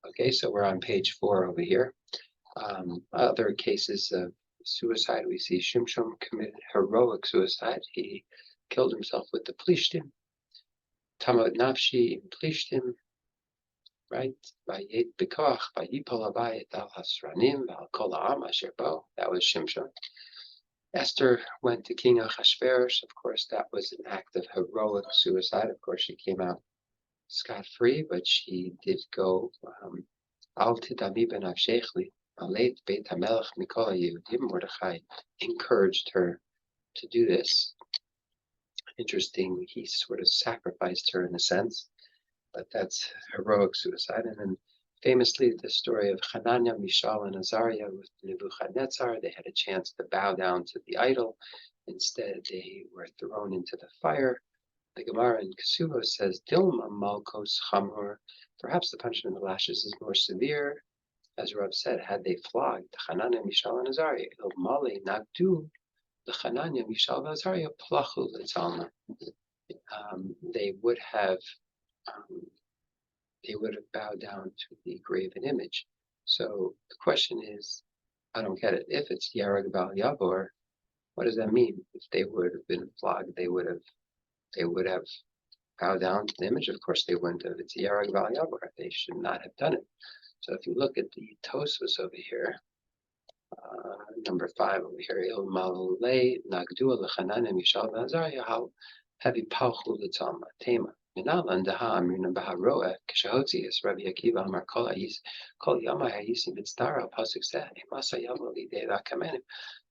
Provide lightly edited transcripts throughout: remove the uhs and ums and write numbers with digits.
Okay, so we're on page 4 over here. Other cases of suicide, we see Shimshon committed heroic suicide. He killed himself with the plishtim. Tamot nafshi in plishtim, right? Vayet b'koach, vayipol habayit al hasranim, al kol ha'am asher bo. That was Shimshon. Esther went to King Ahasuerus. Of course, that was an act of heroic suicide. Of course, she came out scot-free, but she did go Al tidami benafshechli, aleit beit hamelech mikol haYehudim. Mordechai encouraged her to do this. Interesting, he sort of sacrificed her in a sense, but that's heroic suicide. And then famously, the story of Hananiah, Mishael, and Azariah with Nebuchadnezzar. They had a chance to bow down to the idol. Instead, they were thrown into the fire. The Gemara in Kesuvos says, Dilma malkos chamor. Perhaps the punishment of the lashes is more severe. As Rav said, had they flogged Hananiah, Mishael, and Azariah, il male nagdu, the Hananiah, Mishael, and Azariah plachu l'tzalma. They would have bowed down to the graven image. So the question is, I don't get it. If it's Yarag Bal Yavor, what does that mean? If they would have been flogged, they would have bowed down to the image. Of course, they wouldn't have. It's Yarag Bal Yavor. They should not have done it. So if you look at the Tosfos over here, number 5 over here, Il Malay Nagdua Lechanana Mishal Azariah, how heavy Pauchu Litzalma Tema. Minalan Daha Amrina Baharoa, Kashahotzias, Rabbi Akiva Amar Kol Yama Hayisi Mitztara, Pasuk Seh, Masa Yavoli De Kamenim.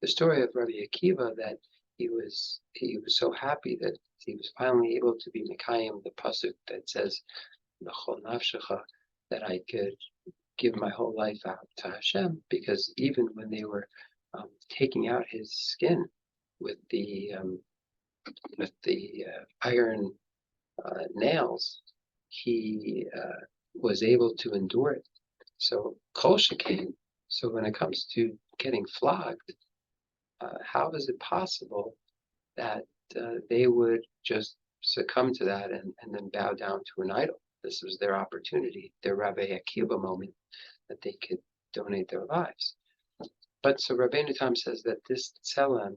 The story of Rabbi Akiva that he was so happy that he was finally able to be Mekayim, the Pasuk that says, B'chol Nafshecha, that I could give my whole life out to Hashem, because even when they were taking out his skin with the iron nails, he was able to endure it. So Kol Shekain. So when it comes to getting flogged, how is it possible that they would just succumb to that and then bow down to an idol? This was their opportunity, their Rabbi Akiva moment, that they could donate their lives. But so Rabbeinu Tam says that this tzelem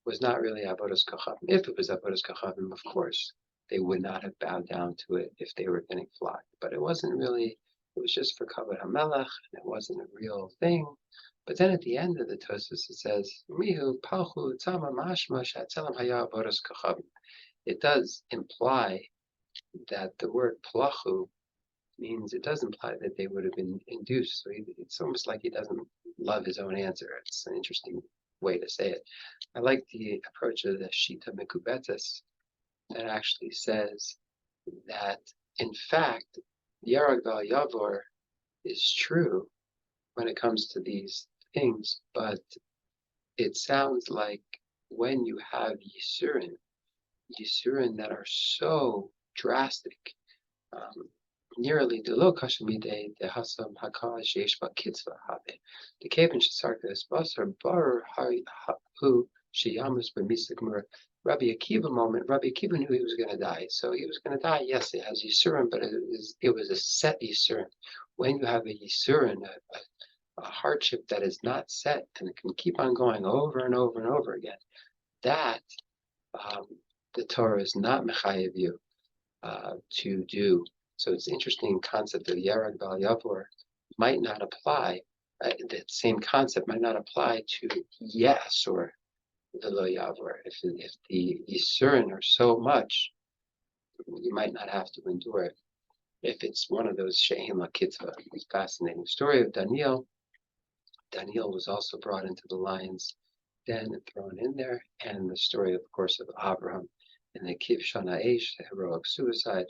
was not really Avodas Kachavim. If it was Avodas Kachavim, of course, they would not have bowed down to it if they were getting flogged. But it wasn't really, it was just for Kavod HaMelech, and it wasn't a real thing. But then at the end of the Tosfos, it says, Mihu Palchu Tzama Mashma Shatzelem Haya Avodas Kachavim. It does imply that the word plachu means, it does imply that they would have been induced. So it's almost like he doesn't love his own answer. It's an interesting way to say it. I like the approach of the Shita Mekubetes that actually says that, in fact, Yarag Val Yavor is true when it comes to these things, but it sounds like when you have Yisurin that are so drastic, nearly the lo kashmide the hasam hakah sheish ba kitzvah habe the kaven shesarkas basar bar hu sheyamus b'misik. Rabbi Akiva moment. Rabbi Akiva knew he was going to die, so he was going to die. Yes, it has Yisurim, but it was a set Yisurim. When you have a Yisurim, a hardship that is not set and it can keep on going over and over and over again, that the Torah is not mechayev you to do. So it's an interesting concept of Yarag Bal Yavor might not apply. That same concept might not apply to yes or the Lo Yavor. If the Yisurin are so much, you might not have to endure it. If it's one of those She'en La Kitzvah. It's fascinating. Story of Daniel. Daniel was also brought into the lion's den and thrown in there. And the story, of course, of Abraham and the Kivshan Ha'esh, the heroic suicide.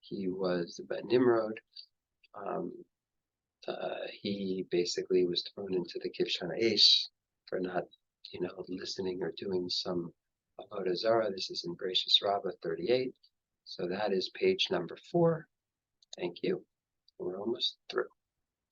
He was the Nimrod. He basically was thrown into the Kivshan Ha'esh for not, listening or doing some Avodah Zarah. This is in Bereshis Rabbah 38. So that is page number 4. Thank you. We're almost through.